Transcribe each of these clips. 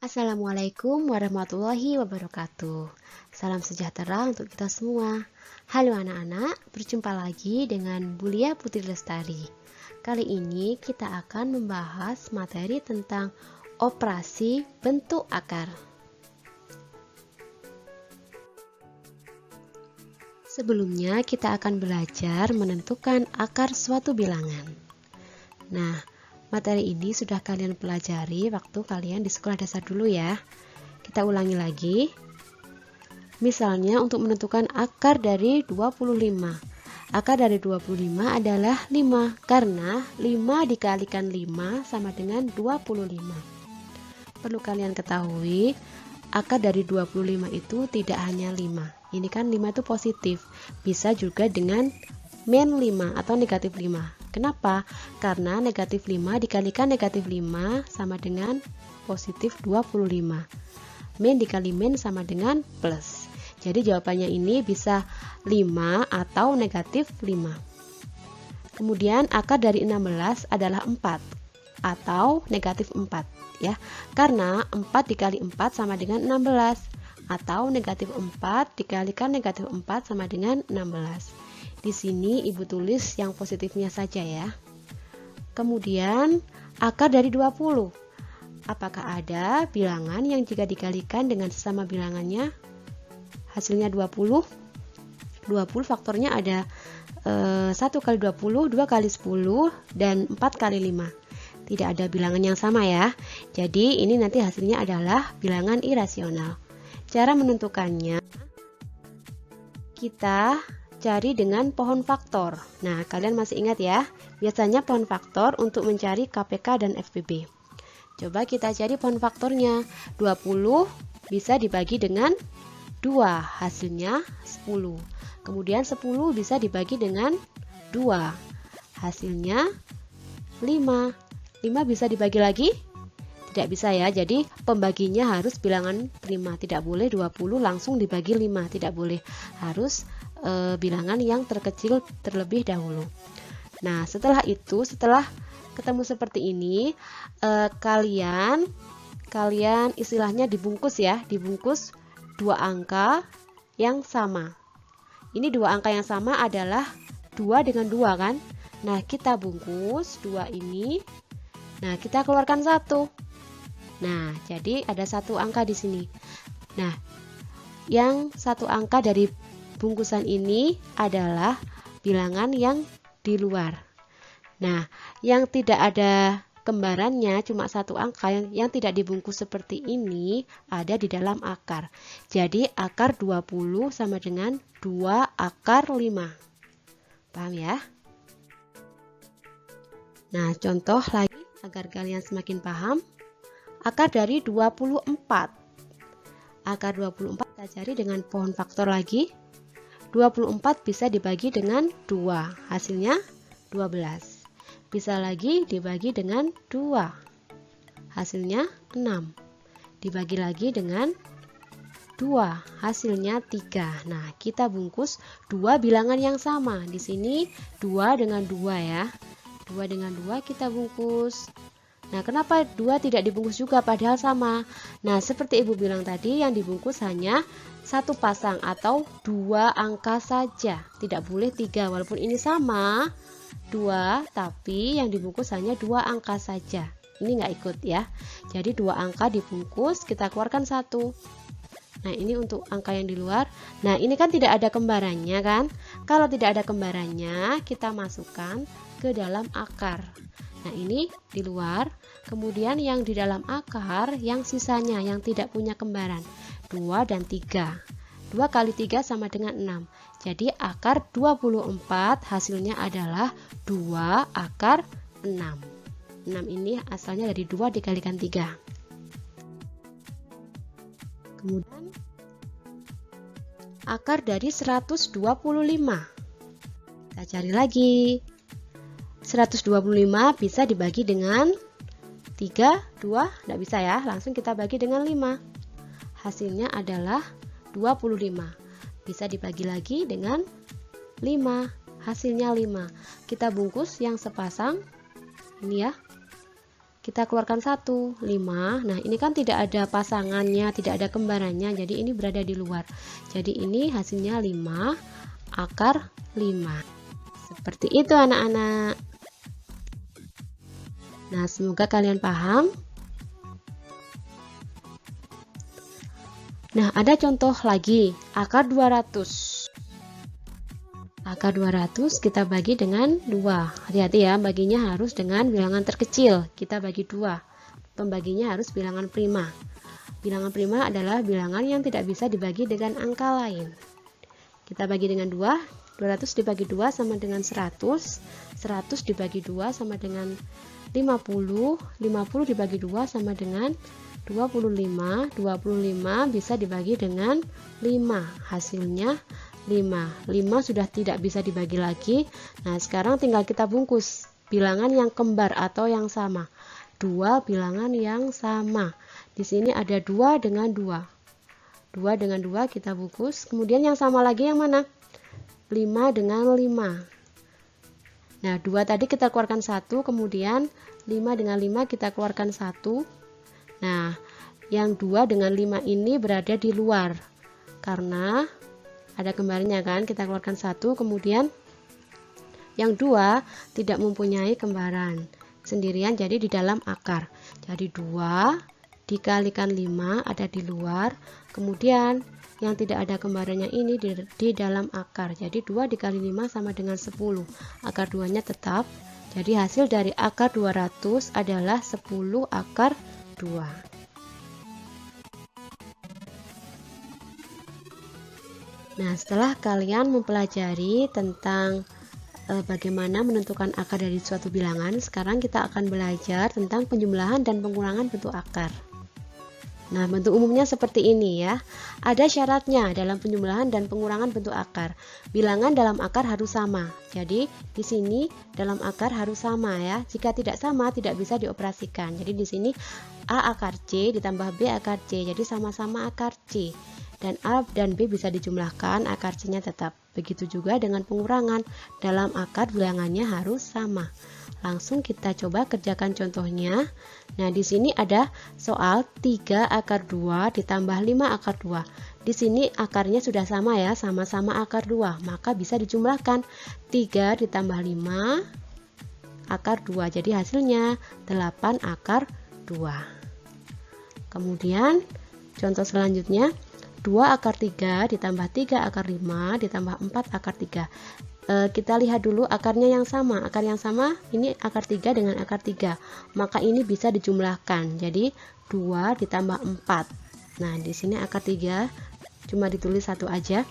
Assalamualaikum warahmatullahi wabarakatuh. Salam sejahtera untuk kita semua. Halo anak-anak, berjumpa lagi dengan Bulia Putri Lestari. Kali ini kita akan membahas materi tentang operasi bentuk akar. Sebelumnya kita akan belajar menentukan akar suatu bilangan. Nah, materi ini sudah kalian pelajari waktu kalian di sekolah dasar dulu ya. Kita ulangi lagi. Misalnya untuk menentukan akar dari 25. Akar dari 25 adalah 5 karena 5 dikalikan 5 sama dengan 25. Perlu kalian ketahui, akar dari 25 itu tidak hanya 5. Ini kan 5 itu positif. Bisa juga dengan min 5 atau negatif 5. Kenapa? Karena negatif 5 dikalikan negatif 5 sama dengan positif 25. Min dikali min sama dengan plus. Jadi jawabannya ini bisa 5 atau negatif 5. Kemudian akar dari 16 adalah 4 atau negatif 4 ya. Karena 4 dikali 4 sama dengan 16 atau negatif 4 dikalikan negatif 4 sama dengan 16. Di sini ibu tulis yang positifnya saja ya. Kemudian akar dari 20. Apakah ada bilangan yang jika dikalikan dengan sesama bilangannya hasilnya 20? 20 faktornya ada 1 kali 20, 2 kali 10, dan 4 kali 5. Tidak ada bilangan yang sama ya. Jadi ini nanti hasilnya adalah bilangan irasional. Cara menentukannya, kita cari dengan pohon faktor. Nah, kalian masih ingat ya, biasanya pohon faktor untuk mencari KPK dan FPB. Coba kita cari pohon faktornya. 20 bisa dibagi dengan 2, hasilnya 10. Kemudian 10 bisa dibagi dengan 2, hasilnya 5. 5 bisa dibagi lagi? Tidak bisa ya, jadi pembaginya harus bilangan prima. Tidak boleh 20 langsung dibagi 5, tidak boleh. Harus bilangan yang terkecil terlebih dahulu. Nah, setelah itu, setelah ketemu seperti ini, kalian istilahnya dibungkus ya, dibungkus 2 angka yang sama. Ini 2 angka yang sama adalah 2 dengan 2 kan? Nah, kita bungkus 2 ini. Nah, kita keluarkan 1. Nah, jadi ada 1 angka di sini. Nah, yang 1 angka dari bungkusan ini adalah bilangan yang di luar. Nah, yang tidak ada kembarannya, cuma 1 angka yang tidak dibungkus seperti ini ada di dalam akar. Jadi akar 20 sama dengan 2 akar 5. Paham ya? Nah, contoh lagi agar kalian semakin paham. Akar dari 24. Akar 24 kita cari dengan pohon faktor lagi. 24 bisa dibagi dengan 2, hasilnya 12. Bisa lagi dibagi dengan 2, hasilnya 6. Dibagi lagi dengan 2, hasilnya 3. Nah, kita bungkus 2 bilangan yang sama. Di sini 2 dengan 2 ya. 2 dengan 2 kita bungkus. Nah, kenapa 2 tidak dibungkus juga padahal sama? Nah, seperti ibu bilang tadi, yang dibungkus hanya 1 pasang atau 2 angka saja. Tidak boleh 3, walaupun ini sama 2, tapi yang dibungkus hanya 2 angka saja. Ini nggak ikut ya. Jadi 2 angka dibungkus, kita keluarkan 1. Nah, ini untuk angka yang di luar. Nah, ini kan tidak ada kembarannya kan? Kalau tidak ada kembarannya, kita masukkan ke dalam akar. Nah, ini di luar. Kemudian yang di dalam akar, yang sisanya yang tidak punya kembaran, 2 dan 3. 2 kali 3 sama dengan 6. Jadi akar 24 hasilnya adalah 2 akar 6. 6 ini asalnya dari 2 dikalikan 3. Kemudian akar dari 125. Kita cari lagi. 125 bisa dibagi dengan 3, 2, tidak bisa ya, langsung kita bagi dengan 5. Hasilnya adalah 25. Bisa dibagi lagi dengan 5, hasilnya 5. Kita bungkus yang sepasang, ini ya. kita keluarkan 1, 5. Nah, ini kan tidak ada pasangannya, tidak ada kembarannya, jadi ini berada di luar. Jadi ini hasilnya 5 akar 5. Seperti itu anak-anak. Nah, semoga kalian paham. Nah, ada contoh lagi, akar 200. Akar 200 kita bagi dengan 2. Hati-hati ya, baginya harus dengan bilangan terkecil. Kita bagi 2. Pembaginya harus bilangan prima. Bilangan prima adalah bilangan yang tidak bisa dibagi dengan angka lain. Kita bagi dengan 2. 200 dibagi 2 sama dengan 100. 100 dibagi 2 sama dengan 50. 50 dibagi 2 sama dengan 25. 25 bisa dibagi dengan 5. Hasilnya 5 sudah tidak bisa dibagi lagi. Nah, sekarang tinggal kita bungkus bilangan yang kembar atau yang sama. 2 bilangan yang sama. Di sini ada 2 dengan 2. 2 dengan 2 kita bungkus. Kemudian yang sama lagi yang mana? 5 dengan 5. Nah, 2 tadi kita keluarkan 1, kemudian 5 dengan 5 kita keluarkan 1. Nah, yang 2 dengan 5 ini berada di luar. Karena ada kembarnya kan, kita keluarkan 1, kemudian yang 2 tidak mempunyai kembaran, sendirian jadi di dalam akar. Jadi 2 dikalikan 5 ada di luar, kemudian yang tidak ada kembarannya ini di dalam akar. Jadi 2 dikali 5 sama dengan 10. Akar 2-nya tetap. Jadi hasil dari akar 200 adalah 10 akar 2. Nah, setelah kalian mempelajari tentang bagaimana menentukan akar dari suatu bilangan, sekarang kita akan belajar tentang penjumlahan dan pengurangan bentuk akar. Nah, bentuk umumnya seperti ini ya. Ada syaratnya dalam penjumlahan dan pengurangan bentuk akar. Bilangan dalam akar harus sama. Jadi, di sini dalam akar harus sama ya. Jika tidak sama, tidak bisa dioperasikan. Jadi, di sini A akar C ditambah B akar C. Jadi, sama-sama akar C. Dan A dan B bisa dijumlahkan, akar C-nya tetap. Begitu juga dengan pengurangan, dalam akar bilangannya harus sama. Langsung kita coba kerjakan contohnya. Nah, di sini ada soal 3 akar 2 ditambah 5 akar 2. Di sini akarnya sudah sama ya, sama-sama akar 2, maka bisa dijumlahkan 3 ditambah 5 akar 2. Jadi hasilnya 8 akar 2. Kemudian contoh selanjutnya, 2 akar 3 ditambah 3 akar 5 ditambah 4 akar 3. Kita lihat dulu akarnya yang sama. Akar yang sama ini akar 3 dengan akar 3. Maka ini bisa dijumlahkan. Jadi 2 ditambah 4. Nah, di sini akar 3 cuma ditulis 1 aja.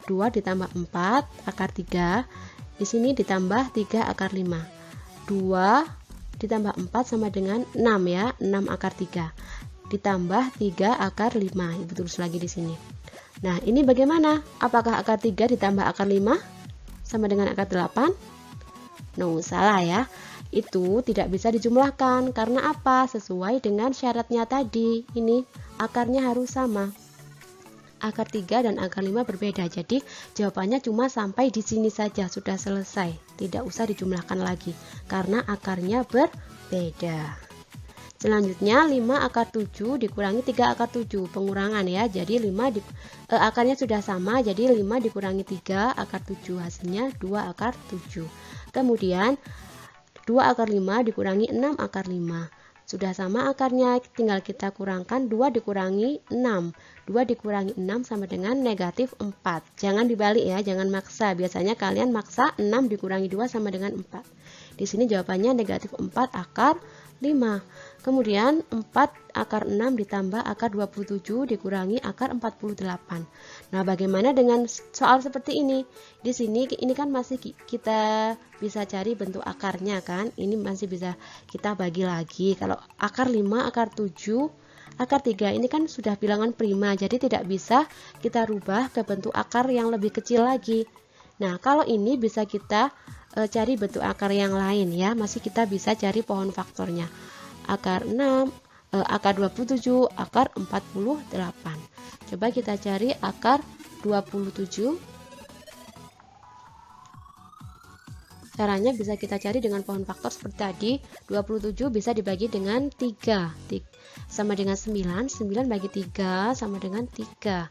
2 ditambah 4 akar 3. Di sini ditambah 3 akar 5. 2 ditambah 4 sama dengan 6 ya. 6 akar 3. Ditambah 3 akar 5. Ibu tulis lagi di sini. Nah, ini bagaimana? Apakah akar 3 ditambah akar 5 sama dengan akar 8? No, salah ya. Itu tidak bisa dijumlahkan. Karena apa? Sesuai dengan syaratnya tadi. Ini akarnya harus sama. Akar 3 dan akar 5 berbeda. Jadi jawabannya cuma sampai di sini saja, sudah selesai. Tidak usah dijumlahkan lagi karena akarnya berbeda. Selanjutnya 5 akar 7 dikurangi 3 akar 7, pengurangan ya. Jadi akarnya sudah sama, jadi 5 dikurangi 3 akar 7, hasilnya 2 akar 7. Kemudian 2 akar 5 dikurangi 6 akar 5. Sudah sama akarnya, tinggal kita kurangkan 2 dikurangi 6. 2 dikurangi 6 sama dengan negatif 4. Jangan dibalik ya, jangan maksa. Biasanya kalian maksa 6 dikurangi 2 sama dengan 4. Di sini jawabannya negatif 4 akar 5. Kemudian 4 akar 6 ditambah akar 27 dikurangi akar 48. Nah, bagaimana dengan soal seperti ini? Di sini ini kan masih kita bisa cari bentuk akarnya kan? Ini masih bisa kita bagi lagi. Kalau akar 5, akar 7, akar 3 ini kan sudah bilangan prima, jadi tidak bisa kita rubah ke bentuk akar yang lebih kecil lagi. Nah, kalau ini bisa kita cari bentuk akar yang lain ya. Masih kita bisa cari pohon faktornya. Akar 6, akar 27, akar 48. Coba kita cari akar 27. Caranya bisa kita cari dengan pohon faktor seperti tadi. 27 bisa dibagi dengan 3 sama dengan 9. 9 bagi 3 sama dengan 3.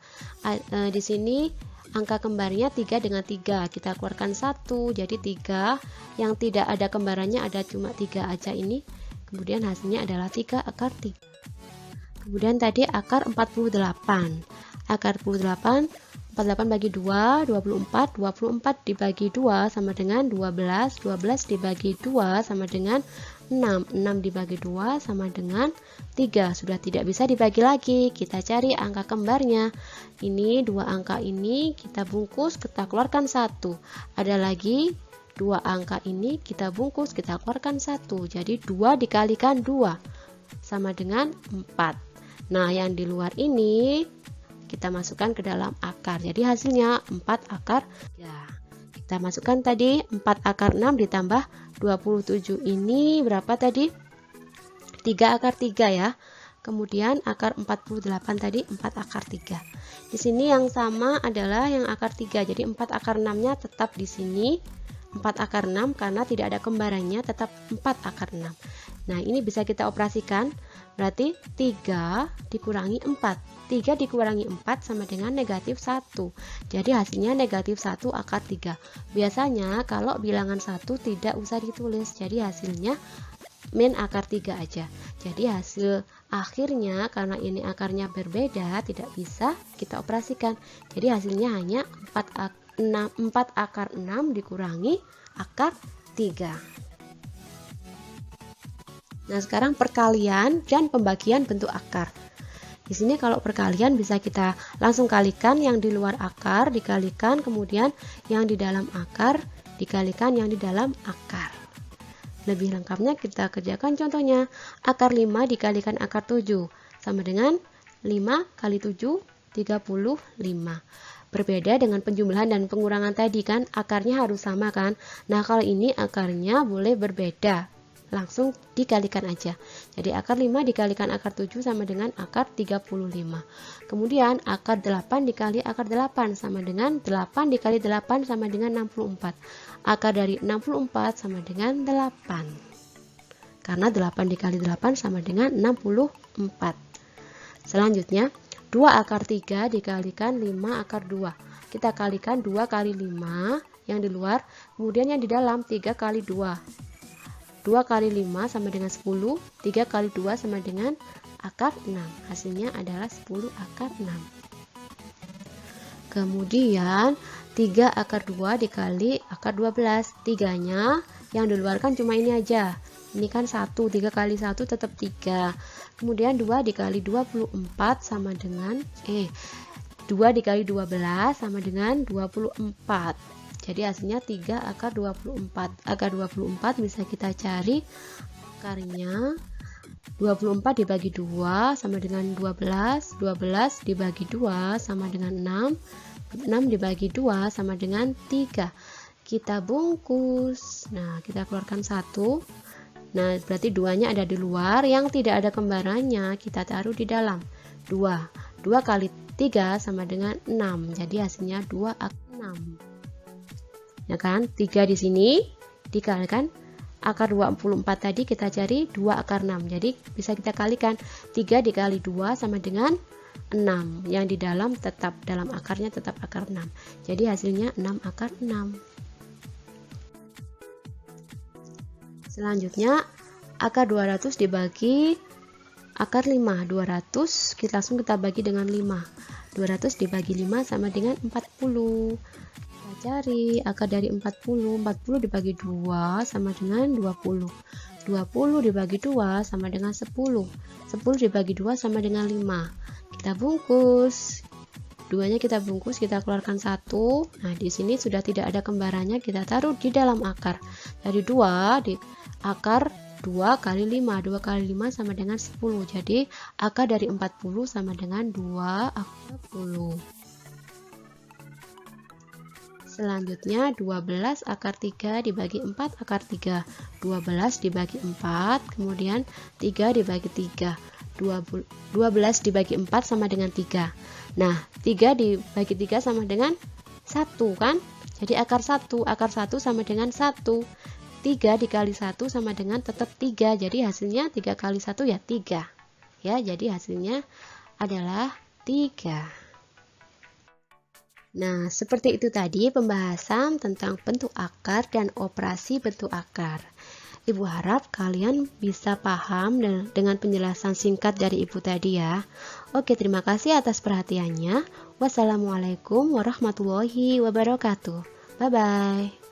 Di sini angka kembarnya 3 dengan 3. Kita keluarkan 1, jadi 3. Yang tidak ada kembarannya ada cuma 3 aja ini. Kemudian hasilnya adalah 3 akar 3. Kemudian tadi akar 48. Akar 48 bagi 2, 24. 24 dibagi 2 sama dengan 12. 12 dibagi 2 sama dengan 6. 6 dibagi 2 sama dengan 3. Sudah tidak bisa dibagi lagi. Kita cari angka kembarnya. Ini dua angka ini kita bungkus, kita keluarkan 1. Ada lagi dua angka ini kita bungkus, kita keluarkan 1. Jadi 2 dikalikan 2 sama dengan 4. Nah, yang di luar ini kita masukkan ke dalam akar. Jadi hasilnya 4 akar. Ya, kita masukkan tadi 4 akar 6 ditambah 27 ini berapa tadi? 3 akar 3 ya. Kemudian akar 48 tadi 4 akar 3. Di sini yang sama adalah yang akar 3. Jadi 4 akar 6-nya tetap di sini. 4 akar 6 karena tidak ada kembarannya, tetap 4 akar 6. Nah, ini bisa kita operasikan. Berarti 3 dikurangi 4. 3 dikurangi 4 sama dengan negatif 1. Jadi hasilnya negatif 1 akar 3. Biasanya kalau bilangan 1 tidak usah ditulis. Jadi hasilnya min akar 3 aja. Jadi hasil akhirnya karena ini akarnya berbeda tidak bisa kita operasikan. Jadi hasilnya hanya 4 akar 6 dikurangi akar 3. Nah, sekarang perkalian dan pembagian bentuk akar. Di sini kalau perkalian bisa kita langsung kalikan yang di luar akar dikalikan, kemudian yang di dalam akar dikalikan yang di dalam akar. Lebih lengkapnya kita kerjakan contohnya. Akar 5 dikalikan akar 7 sama dengan 5 kali 7 35. Berbeda dengan penjumlahan dan pengurangan tadi kan, akarnya harus sama kan. Nah, kalau ini akarnya boleh berbeda. Langsung dikalikan aja. Jadi akar 5 dikalikan akar 7 sama dengan akar 35. Kemudian akar 8 dikali akar 8 sama dengan 8 dikali 8 sama dengan 64. Akar dari 64 sama dengan 8. Karena 8 dikali 8 sama dengan 64. Selanjutnya 2 akar 3 dikalikan 5 akar 2. Kita kalikan 2 kali 5 yang di luar, kemudian yang di dalam 3 kali 2. 2 kali 5 sama dengan 10, 3 kali 2 sama dengan akar 6. Hasilnya adalah 10 akar 6. Kemudian 3 akar 2 dikali akar 12. 3-nya yang di luar kan cuma ini aja. Ini kan 1, 3 kali 1 tetap 3. Kemudian 2 dikali 24 sama dengan 2 dikali 12 sama dengan 24. Jadi hasilnya 3 akar 24. Akar 24 bisa kita cari akarnya. 24 dibagi 2 sama dengan 12. 12 dibagi 2 sama dengan 6. 6 dibagi 2 sama dengan 3. Kita bungkus. Nah, kita keluarkan 1. Nah, berarti 2-nya ada di luar. Yang tidak ada kembarannya kita taruh di dalam. 2. 2 kali 3 sama dengan 6. Jadi hasilnya 2 akar 6. Ya kan, 3 di sini dikalikan akar 24 tadi kita cari 2 akar 6. Jadi bisa kita kalikan 3 dikali 2 sama dengan 6. Yang di dalam tetap dalam akarnya tetap akar 6. Jadi hasilnya 6 akar 6. Selanjutnya akar 200 dibagi akar 5. 200 langsung kita bagi dengan 5. 200 dibagi 5 sama dengan 40. Cari akar dari 40. 40 dibagi 2 sama dengan 20. 20 dibagi 2 sama dengan 10. 10 dibagi 2 sama dengan 5. Kita bungkus. 2-nya kita bungkus, kita keluarkan 1. Nah, di sini sudah tidak ada kembarannya, kita taruh di dalam akar. Dari 2 di akar 2 kali 5. 2 kali 5 sama dengan 10. Jadi akar dari 40 sama dengan 2 akar 10. Selanjutnya 12 akar 3 dibagi 4 akar 3. 12 dibagi 4, kemudian 3 dibagi 3. 12 dibagi 4 sama dengan 3. Nah, 3 dibagi 3 sama dengan 1 kan? Jadi akar 1 sama dengan 1. 3 dikali 1 sama dengan tetap 3. Jadi hasilnya 3 kali 1 ya 3. Ya, jadi hasilnya adalah 3. Nah, seperti itu tadi pembahasan tentang bentuk akar dan operasi bentuk akar. Ibu harap kalian bisa paham dengan penjelasan singkat dari Ibu tadi ya. Oke, terima kasih atas perhatiannya. Wassalamualaikum warahmatullahi wabarakatuh. Bye-bye.